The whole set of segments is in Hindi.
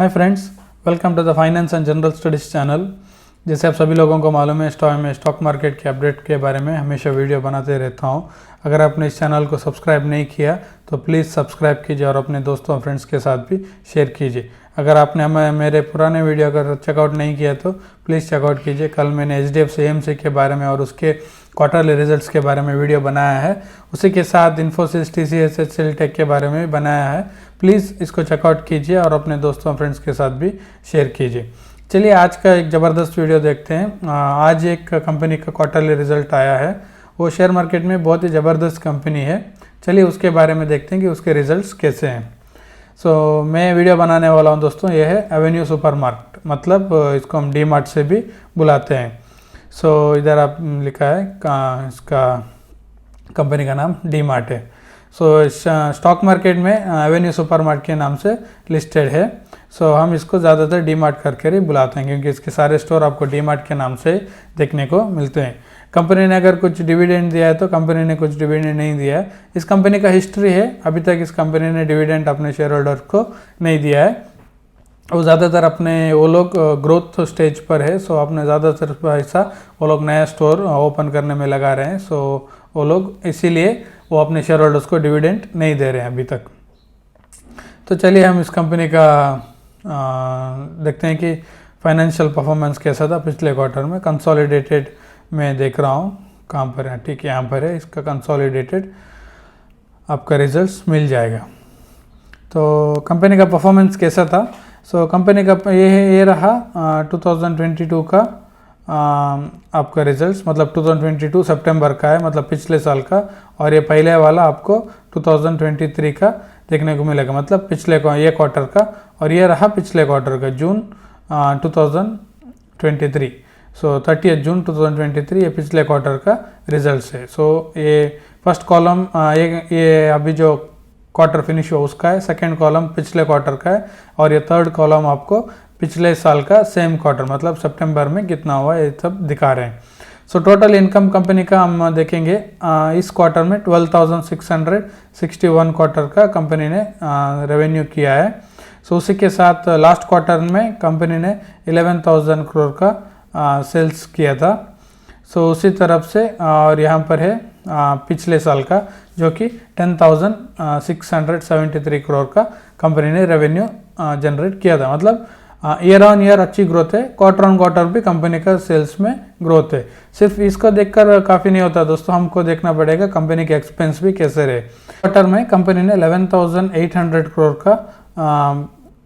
Hi friends, welcome to the finance and general studies channel. जैसे आप सभी लोगों को मालूम है, स्टॉक मार्केट के अपडेट के बारे में हमेशा वीडियो बनाते रहता हूं। अगर आपने इस चैनल को सब्सक्राइब नहीं किया तो प्लीज़ सब्सक्राइब कीजिए और अपने दोस्तों और फ्रेंड्स के साथ भी शेयर कीजिए। अगर आपने मेरे पुराने वीडियो अगर चेकआउट नहीं किया तो प्लीज़ चेकआउट कीजिए। कल मैंने HDFC AMC के बारे में और उसके क्वार्टरली रिजल्ट्स के बारे में वीडियो बनाया है। उसी के साथ इन्फोसिस, TCS, HCL टेक के बारे में भी बनाया है। प्लीज़ इसको चेकआउट कीजिए और अपने दोस्तों फ्रेंड्स के साथ भी शेयर कीजिए। चलिए आज का एक ज़बरदस्त वीडियो देखते हैं। आज एक कंपनी का क्वार्टरली रिजल्ट आया है। वो शेयर मार्केट में बहुत ही ज़बरदस्त कंपनी है। चलिए उसके बारे में देखते हैं कि उसके रिजल्ट्स कैसे हैं। मैं वीडियो बनाने वाला हूं दोस्तों, ये है एवेन्यू सुपरमार्ट, मतलब इसको हम डी मार्ट से भी बुलाते हैं। इधर आप लिखा है इसका कंपनी का नाम डी मार्ट है। स्टॉक मार्केट में एवेन्यू सुपरमार्ट के नाम से लिस्टेड है। हम इसको ज़्यादातर डी मार्ट करके ही बुलाते हैं क्योंकि इसके सारे स्टोर आपको डी मार्ट के नाम से देखने को मिलते हैं। कंपनी ने अगर कुछ डिविडेंड दिया है तो कंपनी ने कुछ डिविडेंड नहीं दिया है। इस कंपनी का हिस्ट्री है, अभी तक इस कंपनी ने डिविडेंड अपने शेयर होल्डर को नहीं दिया है। वो ज़्यादातर वो लोग ग्रोथ स्टेज पर है। अपने ज़्यादातर पैसा वो लोग नया स्टोर ओपन करने में लगा रहे हैं। वो लोग इसीलिए वो अपने शेयर होल्डर्स को डिविडेंड नहीं दे रहे हैं अभी तक। तो चलिए हम इस कंपनी का देखते हैं कि फाइनेंशियल परफॉर्मेंस कैसा था पिछले क्वार्टर में। कंसोलिडेटेड में देख रहा हूँ, कहाँ पर है, ठीक है यहाँ पर है। इसका कंसोलिडेटेड आपका रिजल्ट्स मिल जाएगा। तो कंपनी का परफॉर्मेंस कैसा था? कंपनी का ये रहा 2022 का आपका रिजल्ट्स, मतलब 2022 सितंबर का है, मतलब पिछले साल का। और ये पहले वाला आपको 2023 का देखने को मिलेगा, मतलब ये क्वार्टर का। और ये रहा पिछले क्वार्टर का, जून 2023। 30 जून 2023 ये पिछले क्वार्टर का रिजल्ट्स है। ये फर्स्ट कॉलम ये अभी जो क्वार्टर फिनिश हुआ उसका है, सेकेंड कॉलम पिछले क्वार्टर का है, और ये थर्ड कॉलम आपको पिछले साल का सेम क्वार्टर, मतलब सितंबर में कितना हुआ ये सब दिखा रहे हैं। टोटल इनकम कंपनी का हम देखेंगे इस क्वार्टर में 12,661 क्वार्टर का कंपनी ने रेवेन्यू किया है। उसी के साथ लास्ट क्वार्टर में कंपनी ने 11,000 करोड़ का सेल्स किया था। उसी तरफ से और यहाँ पर है पिछले साल का, जो कि 10,673 करोड़ का कंपनी ने रेवेन्यू जनरेट किया था। मतलब ईयर ऑन ईयर अच्छी ग्रोथ है, क्वार्टर ऑन क्वार्टर भी कंपनी का सेल्स में ग्रोथ है। सिर्फ इसको देखकर काफ़ी नहीं होता दोस्तों, हमको देखना पड़ेगा कंपनी के एक्सपेंस भी कैसे रहे। क्वार्टर में कंपनी ने 11,800 करोड़ का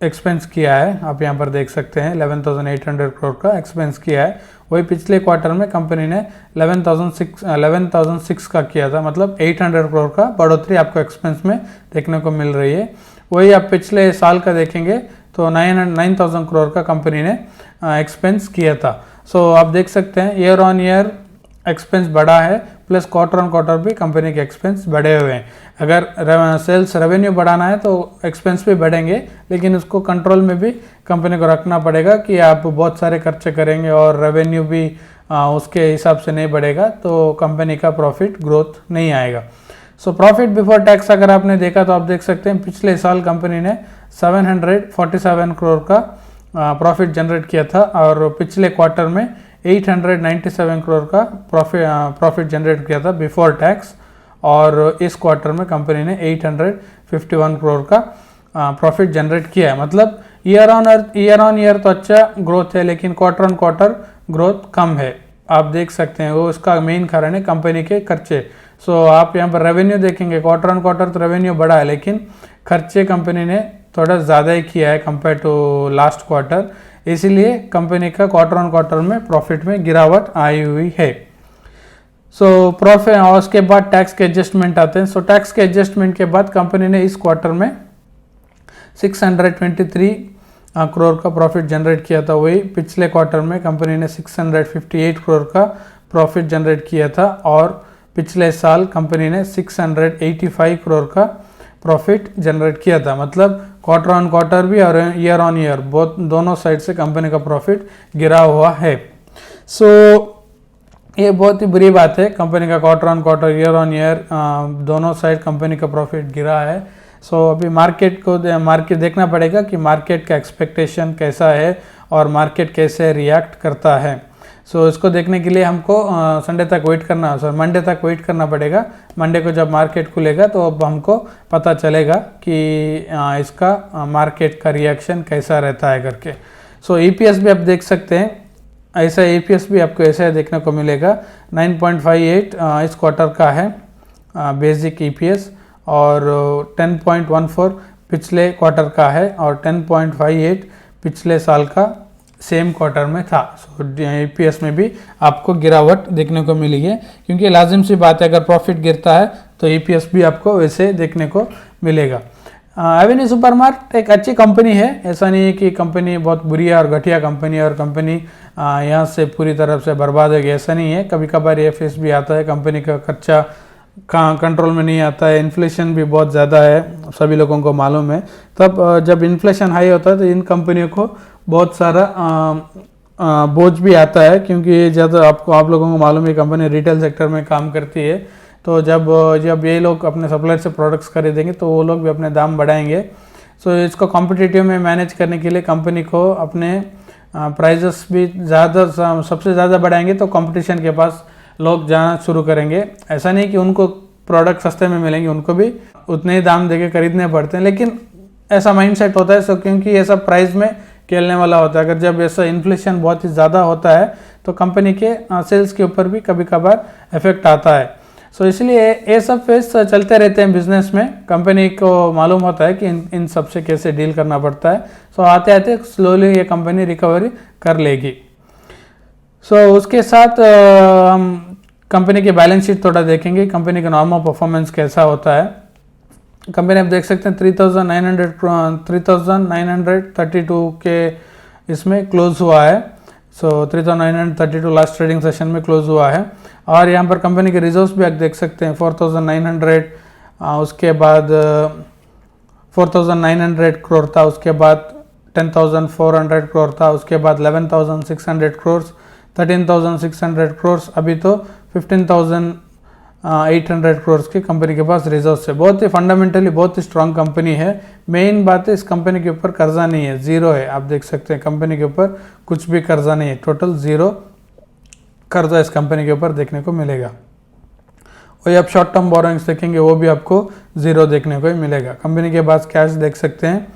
एक्सपेंस किया है। आप यहाँ पर देख सकते हैं 11,800 करोड़ का एक्सपेंस किया है। वही पिछले क्वार्टर में कंपनी ने 11,006 का किया था, मतलब 800 करोड़ का बढ़ोतरी आपको एक्सपेंस में देखने को मिल रही है। वही आप पिछले साल का देखेंगे तो 9,000 करोड़ का कंपनी ने एक्सपेंस किया था। आप देख सकते हैं ईयर ऑन ईयर एक्सपेंस बढ़ा है, प्लस क्वार्टर ऑन क्वार्टर भी कंपनी के एक्सपेंस बढ़े हुए हैं। अगर सेल्स रेवेन्यू बढ़ाना है तो एक्सपेंस भी बढ़ेंगे, लेकिन उसको कंट्रोल में भी कंपनी को रखना पड़ेगा कि आप बहुत सारे खर्चे करेंगे और रेवेन्यू भी उसके हिसाब से नहीं बढ़ेगा तो कंपनी का प्रॉफिट ग्रोथ नहीं आएगा। प्रॉफिट बिफोर टैक्स अगर आपने देखा तो आप देख सकते हैं पिछले साल कंपनी ने 747 करोड़ का प्रॉफिट जनरेट किया था, और पिछले क्वार्टर में 897 करोड़ का प्रॉफिट जनरेट किया था बिफोर टैक्स। और इस क्वार्टर में कंपनी ने 851 करोड़ का प्रॉफिट जनरेट किया है। मतलब ईयर ऑन ईयर तो अच्छा ग्रोथ है, लेकिन क्वार्टर ऑन क्वार्टर ग्रोथ कम है। आप देख सकते हैं वो उसका मेन कारण है कंपनी के खर्चे। आप यहाँ पर रेवेन्यू देखेंगे, क्वार्टर ऑन क्वार्टर तो रेवेन्यू बढ़ा है, लेकिन खर्चे कंपनी ने थोड़ा ज़्यादा ही किया है कंपेयर टू लास्ट क्वार्टर। इसीलिए कंपनी का क्वार्टर ऑन क्वार्टर में प्रॉफिट में गिरावट आई हुई है। प्रॉफिट और उसके बाद टैक्स के एडजस्टमेंट आते हैं। टैक्स के एडजस्टमेंट के बाद कंपनी ने इस क्वार्टर में 623 करोड़ का प्रॉफिट जनरेट किया था। वही पिछले क्वार्टर में कंपनी ने 658 करोड़ का प्रॉफिट जनरेट किया था, और पिछले साल कंपनी ने 685 करोड़ का प्रॉफिट जनरेट किया था। मतलब क्वार्टर ऑन क्वार्टर भी और ईयर ऑन ईयर दोनों साइड से कंपनी का प्रॉफिट गिरा हुआ है। ये बहुत ही बुरी बात है, कंपनी का quarter on quarter year on year दोनों साइड कंपनी का प्रॉफिट गिरा है। सो अभी मार्केट देखना पड़ेगा कि मार्केट का एक्सपेक्टेशन कैसा है और मार्केट कैसे रिएक्ट करता है। सो इसको देखने के लिए हमको मंडे तक वेट करना पड़ेगा। मंडे को जब मार्केट खुलेगा तो अब हमको पता चलेगा कि इसका मार्केट का रिएक्शन कैसा रहता है करके। सो ईपीएस भी आप देख सकते हैं, ऐसा ईपीएस भी आपको ऐसा देखने को मिलेगा। 9.58 इस क्वार्टर का है बेसिक ईपीएस, और 10.14 पिछले क्वार्टर का है, और 10.58 पिछले साल का सेम क्वार्टर में था। सो ईपीएस में भी आपको गिरावट देखने को मिली है, क्योंकि लाजिम सी बात है, अगर प्रॉफिट गिरता है तो ईपीएस भी आपको वैसे देखने को मिलेगा। एवेन्यू सुपरमार्ट एक अच्छी कंपनी है, ऐसा नहीं है कि कंपनी बहुत बुरी है और घटिया कंपनी है और कंपनी यहाँ से पूरी तरफ से बर्बाद हो गई, ऐसा नहीं है। कभी कभार ये फेस भी आता है, कंपनी का खर्चा कंट्रोल में नहीं आता है, इन्फ्लेशन भी बहुत ज़्यादा है, सभी लोगों को मालूम है। तब जब इन्फ्लेशन हाई होता है तो इन कंपनियों को बहुत सारा बोझ भी आता है, क्योंकि ज़्यादा आप लोगों को मालूम है कंपनी रिटेल सेक्टर में काम करती है। तो जब ये लोग अपने सप्लायर से प्रोडक्ट्स खरीदेंगे तो वो लोग भी अपने दाम बढ़ाएंगे। सो इसको कॉम्पिटिटिव में मैनेज करने के लिए कंपनी को अपने प्राइजेस भी सबसे ज़्यादा बढ़ाएंगे, तो कंपटीशन के पास लोग जाना शुरू करेंगे। ऐसा नहीं कि उनको प्रोडक्ट सस्ते में मिलेंगे, उनको भी उतने ही दाम देके खरीदने पड़ते हैं, लेकिन ऐसा माइंडसेट होता है। सो क्योंकि ये सब प्राइस में खेलने वाला होता है, अगर जब ऐसा इन्फ्लेशन बहुत ही ज़्यादा होता है तो कंपनी के सेल्स के ऊपर भी कभी कभार इफेक्ट आता है। सो इसलिए ये सब फेस चलते रहते हैं बिजनेस में, कंपनी को मालूम होता है कि इन सब से कैसे डील करना पड़ता है। सो आते आते स्लोली ये कंपनी रिकवरी कर लेगी। सो उसके साथ हम कंपनी की बैलेंस शीट थोड़ा देखेंगे, कंपनी का नॉर्मल परफॉर्मेंस कैसा होता है। कंपनी आप देख सकते हैं 3932 के इसमें क्लोज हुआ है। सो 3932 लास्ट ट्रेडिंग सेशन में क्लोज हुआ है। और यहाँ पर कंपनी के रिजर्व्स भी आप देख सकते हैं 4900, उसके बाद 4900 करोड़ था, उसके बाद 10,400 करोड़ था, उसके बाद 11,600 करोड़, 13,600 करोड़, अभी तो 15,800 करोड़ की कंपनी के पास रिजर्व्स है। बहुत ही फंडामेंटली बहुत ही स्ट्रांग कंपनी है। मेन बात है इस कंपनी के ऊपर कर्जा नहीं है, जीरो है। आप देख सकते हैं कंपनी के ऊपर कुछ भी कर्जा नहीं है, टोटल जीरो कर्जा इस कंपनी के ऊपर देखने को मिलेगा। वही आप शॉर्ट टर्म बोरोइंग्स देखेंगे वो भी आपको जीरो देखने को ही मिलेगा। कंपनी के पास कैश देख सकते हैं,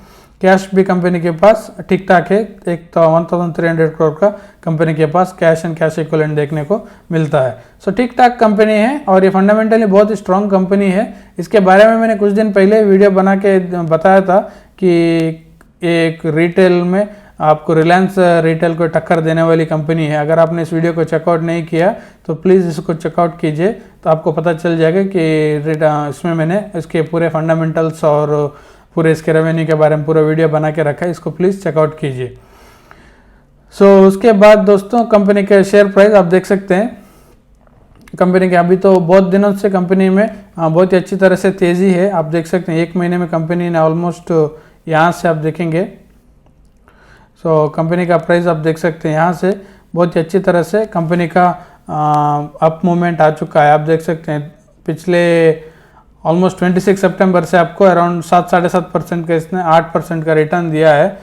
कैश भी कंपनी के पास ठीक ठाक है। एक तो 1300 करोड़ का कंपनी के पास कैश एंड कैश इक्विवेलेंट देखने को मिलता है। सो ठीक ठाक कंपनी है और ये फंडामेंटली बहुत ही स्ट्रांग कंपनी है। इसके बारे में मैंने कुछ दिन पहले वीडियो बना के बताया था कि एक रिटेल में आपको रिलायंस रिटेल को टक्कर देने वाली कंपनी है। अगर आपने इस वीडियो को चेकआउट नहीं किया तो प्लीज़ इसको चेकआउट कीजिए, तो आपको पता चल जाएगा कि इसमें मैंने इसके पूरे फंडामेंटल्स और पूरे इसके रेवेन्यू के बारे में पूरा वीडियो बना के रखा है, इसको प्लीज़ चेकआउट कीजिए। सो उसके बाद दोस्तों कंपनी के शेयर प्राइस आप देख सकते हैं। कंपनी के अभी तो बहुत दिनों से कंपनी में बहुत ही अच्छी तरह से तेज़ी है। आप देख सकते हैं एक महीने में कंपनी ने ऑलमोस्ट यहाँ से आप देखेंगे, सो कंपनी का प्राइस आप देख सकते हैं यहाँ से बहुत ही अच्छी तरह से कंपनी का अप मूवमेंट आ चुका है। आप देख सकते हैं पिछले ऑलमोस्ट 26 सितंबर से आपको अराउंड 7-7.5% का इसने 8% का रिटर्न दिया है।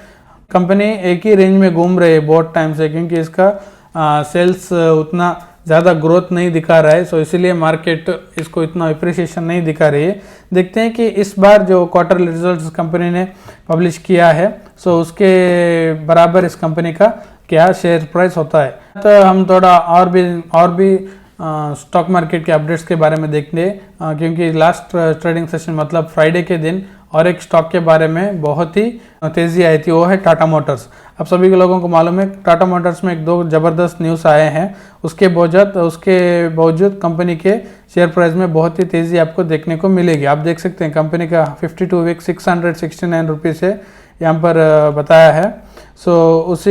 कंपनी एक ही रेंज में घूम रही है बहुत टाइम से, क्योंकि इसका सेल्स उतना ज़्यादा ग्रोथ नहीं दिखा रहा है। सो इसीलिए मार्केट इसको इतना अप्रिसिएशन नहीं दिखा रही है। देखते हैं कि इस बार जो क्वार्टरली रिजल्ट्स कंपनी ने पब्लिश किया है सो उसके बराबर इस कंपनी का क्या शेयर प्राइस होता है। तो हम थोड़ा और भी स्टॉक मार्केट के अपडेट्स के बारे में देखते हैं, क्योंकि लास्ट ट्रेडिंग सेशन मतलब फ्राइडे के दिन और एक स्टॉक के बारे में बहुत ही तेज़ी आई थी, वो है टाटा मोटर्स। अब सभी के लोगों को मालूम है टाटा मोटर्स में एक दो ज़बरदस्त न्यूज़ आए हैं, उसके बावजूद कंपनी के शेयर प्राइस में बहुत ही तेज़ी आपको देखने को मिलेगी। आप देख सकते हैं कंपनी का 52 वीक 669 रुपीज़ है यहाँ पर बताया है। सो उस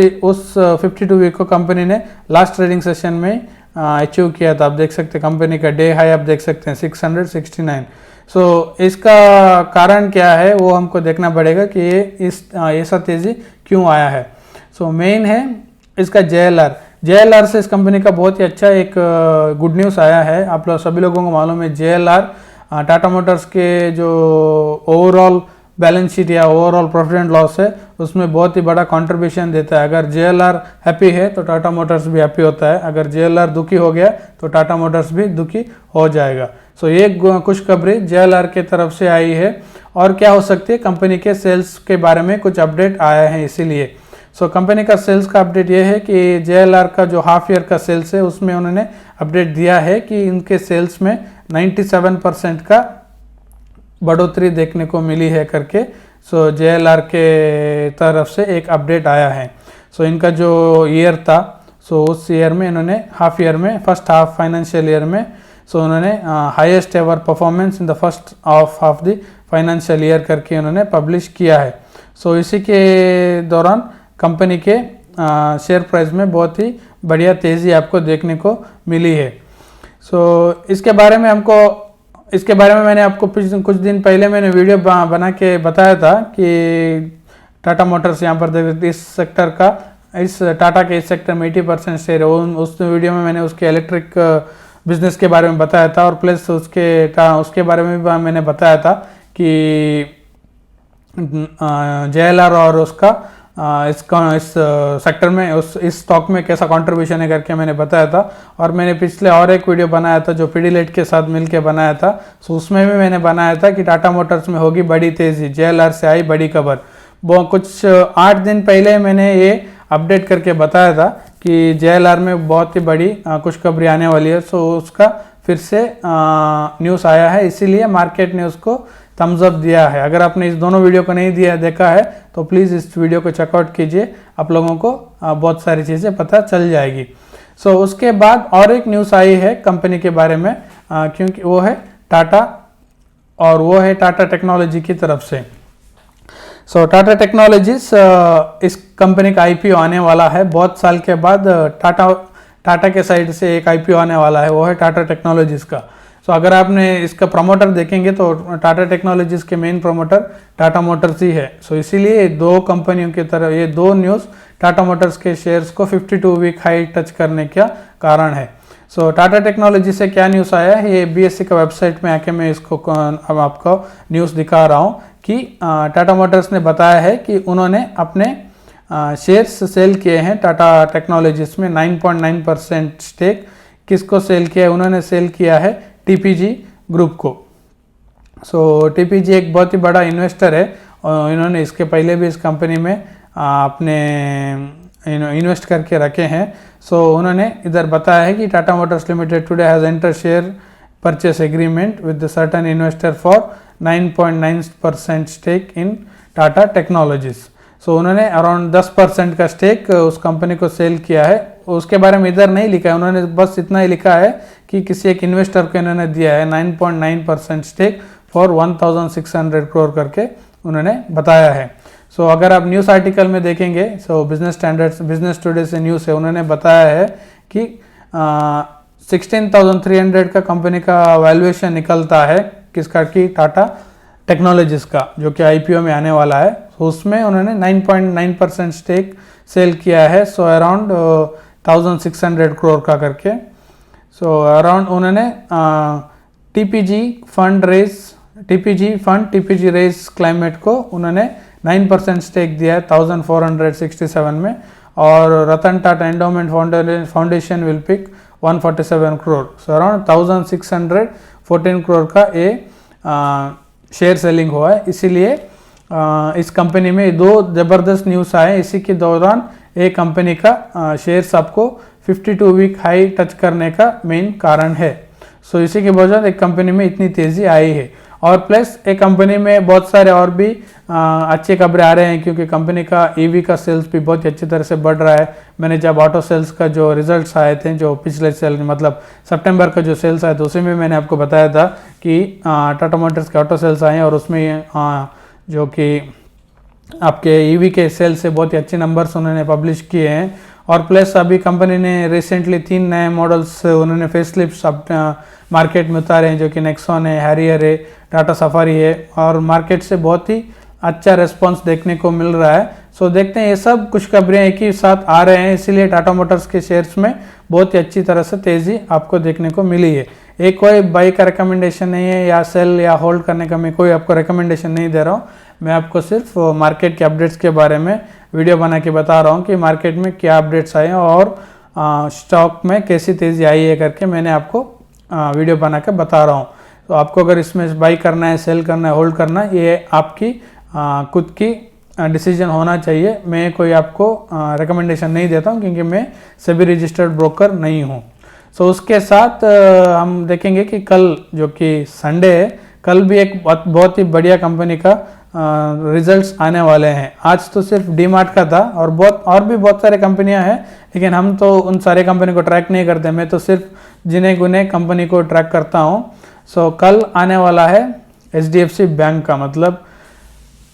52 वीक को कंपनी ने लास्ट ट्रेडिंग सेशन में अचीव किया था। आप देख सकते हैं कंपनी का डे हाई आप देख सकते हैं 669। सो इसका कारण क्या है वो हमको देखना पड़ेगा कि ये ऐसा तेज़ी क्यों आया है। सो मेन है इसका JLR से इस कंपनी का बहुत ही अच्छा एक गुड न्यूज़ आया है। आप लोग सभी लोगों को मालूम है JLR टाटा मोटर्स के जो ओवरऑल बैलेंस शीट या ओवरऑल प्रॉफिट एंड लॉस है उसमें बहुत ही बड़ा कंट्रीब्यूशन देता है। अगर JLR हैप्पी है तो टाटा मोटर्स भी हैप्पी होता है, अगर JLR दुखी हो गया तो टाटा मोटर्स भी दुखी हो जाएगा। सो ये खुशखबरी JLR के तरफ से आई है। और क्या हो सकती है, कंपनी के सेल्स के बारे में कुछ अपडेट आया है इसीलिए। सो कंपनी का सेल्स का अपडेट ये है कि JLR का जो हाफ ईयर का सेल्स है उसमें उन्होंने अपडेट दिया है कि इनके सेल्स में 97% का बढ़ोतरी देखने को मिली है करके। सो JLR के तरफ से एक अपडेट आया है। सो इनका जो ईयर था, सो उस ईयर में इन्होंने हाफ ईयर में, फर्स्ट हाफ फाइनेंशियल ईयर में, सो उन्होंने highest ever performance in the first half of the financial year करके उन्होंने पब्लिश किया है। सो इसी के दौरान कंपनी के शेयर प्राइस में बहुत ही बढ़िया तेज़ी आपको देखने को मिली है। सो इसके बारे में मैंने आपको कुछ दिन पहले मैंने वीडियो बना के बताया था कि टाटा मोटर्स यहाँ पर इस सेक्टर का, इस टाटा के इस सेक्टर में 80% शेयर है। उस वीडियो में मैंने उसके इलेक्ट्रिक बिजनेस के बारे में बताया था और प्लस उसके बारे में भी मैंने बताया था कि JLR और उसका इस सेक्टर में इस स्टॉक में कैसा कंट्रीब्यूशन है करके मैंने बताया था। और मैंने पिछले और एक वीडियो बनाया था जो पिडिलाइट के साथ मिलके बनाया था। सो उसमें भी मैंने बनाया था कि टाटा मोटर्स में होगी बड़ी तेज़ी, JLR से आई बड़ी खबर। वो कुछ 8 दिन पहले मैंने ये अपडेट करके बताया था कि JLR में बहुत ही बड़ी खुशखबरी आने वाली है। सो उसका फिर से न्यूज़ आया है, इसीलिए मार्केट ने उसको थम्स अप दिया है। अगर आपने इस दोनों वीडियो को नहीं देखा है तो प्लीज़ इस वीडियो को चेकआउट कीजिए, आप लोगों को बहुत सारी चीज़ें पता चल जाएगी। सो उसके बाद और एक न्यूज़ आई है कंपनी के बारे में, क्योंकि वो है टाटा, और वो है टाटा टेक्नोलॉजी की तरफ से। सो टाटा टेक्नोलॉजीज, इस कंपनी का IPO आने वाला है बहुत साल के बाद। टाटा के साइड से एक IPO आने वाला है, वो है टाटा टेक्नोलॉजीज का। सो अगर आपने इसका प्रमोटर देखेंगे तो टाटा टेक्नोलॉजीज के मेन प्रमोटर टाटा मोटर्स ही है। सो इसीलिए दो कंपनियों की तरह ये दो न्यूज़ टाटा मोटर्स के शेयर्स को 52 वीक हाई टच करने का कारण है। सो टाटा टेक्नोलॉजी से क्या न्यूज़ आया है, ये BSE का वेबसाइट में आके मैं इसको अब आपको न्यूज़ दिखा रहा हूँ कि टाटा मोटर्स ने बताया है कि उन्होंने अपने शेयर्स सेल किए हैं टाटा टेक्नोलॉजीज में। 9.9% स्टेक किसको सेल किया है, उन्होंने सेल किया है TPG ग्रुप को। सो TPG एक बहुत ही बड़ा इन्वेस्टर है और इन्होंने इसके पहले भी इस कंपनी में अपने इन्वेस्ट करके रखे हैं। सो उन्होंने इधर बताया है कि Tata motors limited today has enter share purchase agreement with the certain investor for 9.9% stake in Tata technologies. So उन्होंने अराउंड 10% का स्टेक उस कंपनी को सेल किया है। उसके बारे में इधर नहीं लिखा है, उन्होंने बस इतना ही लिखा है कि किसी एक इन्वेस्टर को इन्होंने दिया है 9.9% स्टेक फॉर 1600 करोड़ करके उन्होंने बताया है। सो अगर आप न्यूज़ आर्टिकल में देखेंगे, सो बिजनेस टुडे से न्यूज़ है, उन्होंने बताया है कि 16,300 का कंपनी का वैल्यूएशन निकलता है किसका, कि टाटा टेक्नोलॉजीज का, जो कि IPO में आने वाला है। तो उसमें उन्होंने 9.9% स्टेक सेल किया है, सो अराउंड 1600 करोड़ का करके। सो अराउंड उन्होंने TPG रेस क्लाइमेट को उन्होंने 9% स्टेक दिया है 1467 में, और Ratan Tata endowment foundation will pick 147 crore. So around 1614 crore का ये शेयर सेलिंग हुआ है। इसीलिए इस कंपनी में दो ज़बरदस्त न्यूज़ आए। इसी के दौरान एक कंपनी का शेयर्स आपको 52 वीक हाई टच करने का मेन कारण है। सो इसी के वजह से एक कंपनी में इतनी तेज़ी आई है। और प्लस एक कंपनी में बहुत सारे और भी अच्छे खबरें आ रहे हैं, क्योंकि कंपनी का EV का सेल्स भी बहुत अच्छी तरह से बढ़ रहा है। मैंने जब ऑटो सेल्स का जो रिजल्ट्स आए थे, जो पिछले सेल मतलब सितंबर का जो सेल्स आए थे, उसी में मैंने आपको बताया था कि टाटा मोटर्स के ऑटो सेल्स आए हैं और उसमें जो कि आपके EV के सेल्स से बहुत ही अच्छे नंबर्स उन्होंने पब्लिश किए हैं। और प्लस अभी कंपनी ने रिसेंटली 3 नए मॉडल्स उन्होंने फेसलिफ्ट मार्केट में उतारे हैं, जो कि नेक्सॉन है, हैरियर है, टाटा सफारी है, और मार्केट से बहुत ही अच्छा रिस्पांस देखने को मिल रहा है। सो देखते हैं, ये सब खुशखबरियाँ एक ही साथ आ रहे हैं, इसीलिए टाटा मोटर्स के शेयर्स में बहुत ही अच्छी तरह से तेज़ी आपको देखने को मिली है। एक कोई बाई का रिकमेंडेशन नहीं है या सेल या होल्ड करने का मैं कोई आपको रिकमेंडेशन नहीं दे रहा हूँ। मैं आपको सिर्फ मार्केट के अपडेट्स के बारे में वीडियो बना के बता रहा हूँ कि मार्केट में क्या अपडेट्स आए हैं और स्टॉक में कैसी तेज़ी आई है करके मैंने आपको वीडियो बना के बता रहा हूँ। तो आपको अगर इसमें बाई करना है, सेल करना है, होल्ड करना है, ये आपकी खुद की डिसीजन होना चाहिए। मैं कोई आपको रिकमेंडेशन नहीं देता हूँ क्योंकि मैं सेबी रजिस्टर्ड ब्रोकर नहीं हूँ। सो उसके साथ हम देखेंगे कि कल जो कि संडे है, कल भी एक बहुत ही बढ़िया कंपनी का रिजल्ट्स आने वाले हैं। आज तो सिर्फ डीमार्ट का था और भी बहुत सारे कंपनियां हैं, लेकिन हम तो उन सारे कंपनी को ट्रैक नहीं करते। मैं तो सिर्फ जिन्हें गुने कंपनी को ट्रैक करता हूं। सो कल आने वाला है HDFC बैंक का, मतलब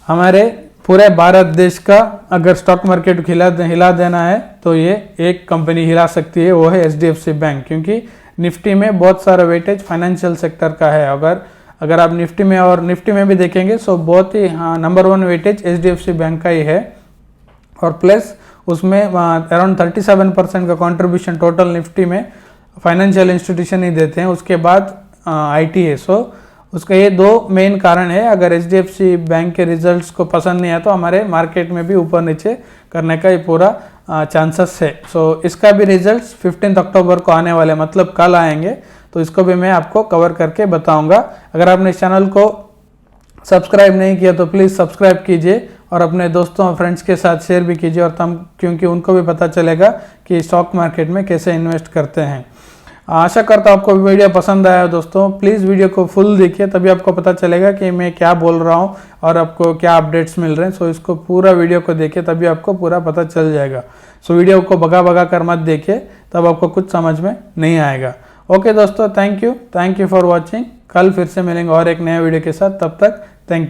हमारे पूरे भारत देश का अगर स्टॉक मार्केट हिला देना है तो ये एक कंपनी हिला सकती है, वो है HDFC बैंक। क्योंकि निफ्टी में बहुत सारा वेटेज फाइनेंशियल सेक्टर का है। अगर आप निफ्टी में भी देखेंगे सो बहुत ही नंबर 1 वेटेज HDFC बैंक का ही है। और प्लस उसमें अराउंड 37% का कंट्रीब्यूशन टोटल निफ्टी में फाइनेंशियल इंस्टीट्यूशन ही देते हैं। उसके बाद IT है। सो उसका ये 2 मेन कारण है। अगर HDFC बैंक के रिजल्ट्स को पसंद नहीं आया तो हमारे मार्केट में भी ऊपर नीचे करने का ये पूरा चांसेस है। सो इसका भी रिजल्ट्स 15 अक्टूबर को आने वाले, मतलब कल आएंगे। तो इसको भी मैं आपको कवर करके बताऊंगा। अगर आपने इस चैनल को सब्सक्राइब नहीं किया तो प्लीज़ सब्सक्राइब कीजिए और अपने दोस्तों और फ्रेंड्स के साथ शेयर भी कीजिए, और क्योंकि उनको भी पता चलेगा कि स्टॉक मार्केट में कैसे इन्वेस्ट करते हैं। आशा करता हूँ आपको वीडियो पसंद आया दोस्तों। प्लीज़ वीडियो को फुल देखिए, तभी आपको पता चलेगा कि मैं क्या बोल रहा हूँ और आपको क्या अपडेट्स मिल रहे हैं। सो इसको पूरा वीडियो को देखिए, तभी आपको पूरा पता चल जाएगा। सो वीडियो को भगा कर मत देखिए, तब आपको कुछ समझ में नहीं आएगा। ओके दोस्तों, थैंक यू फॉर वॉचिंग। कल फिर से मिलेंगे और एक नया वीडियो के साथ। तब तक थैंक यू।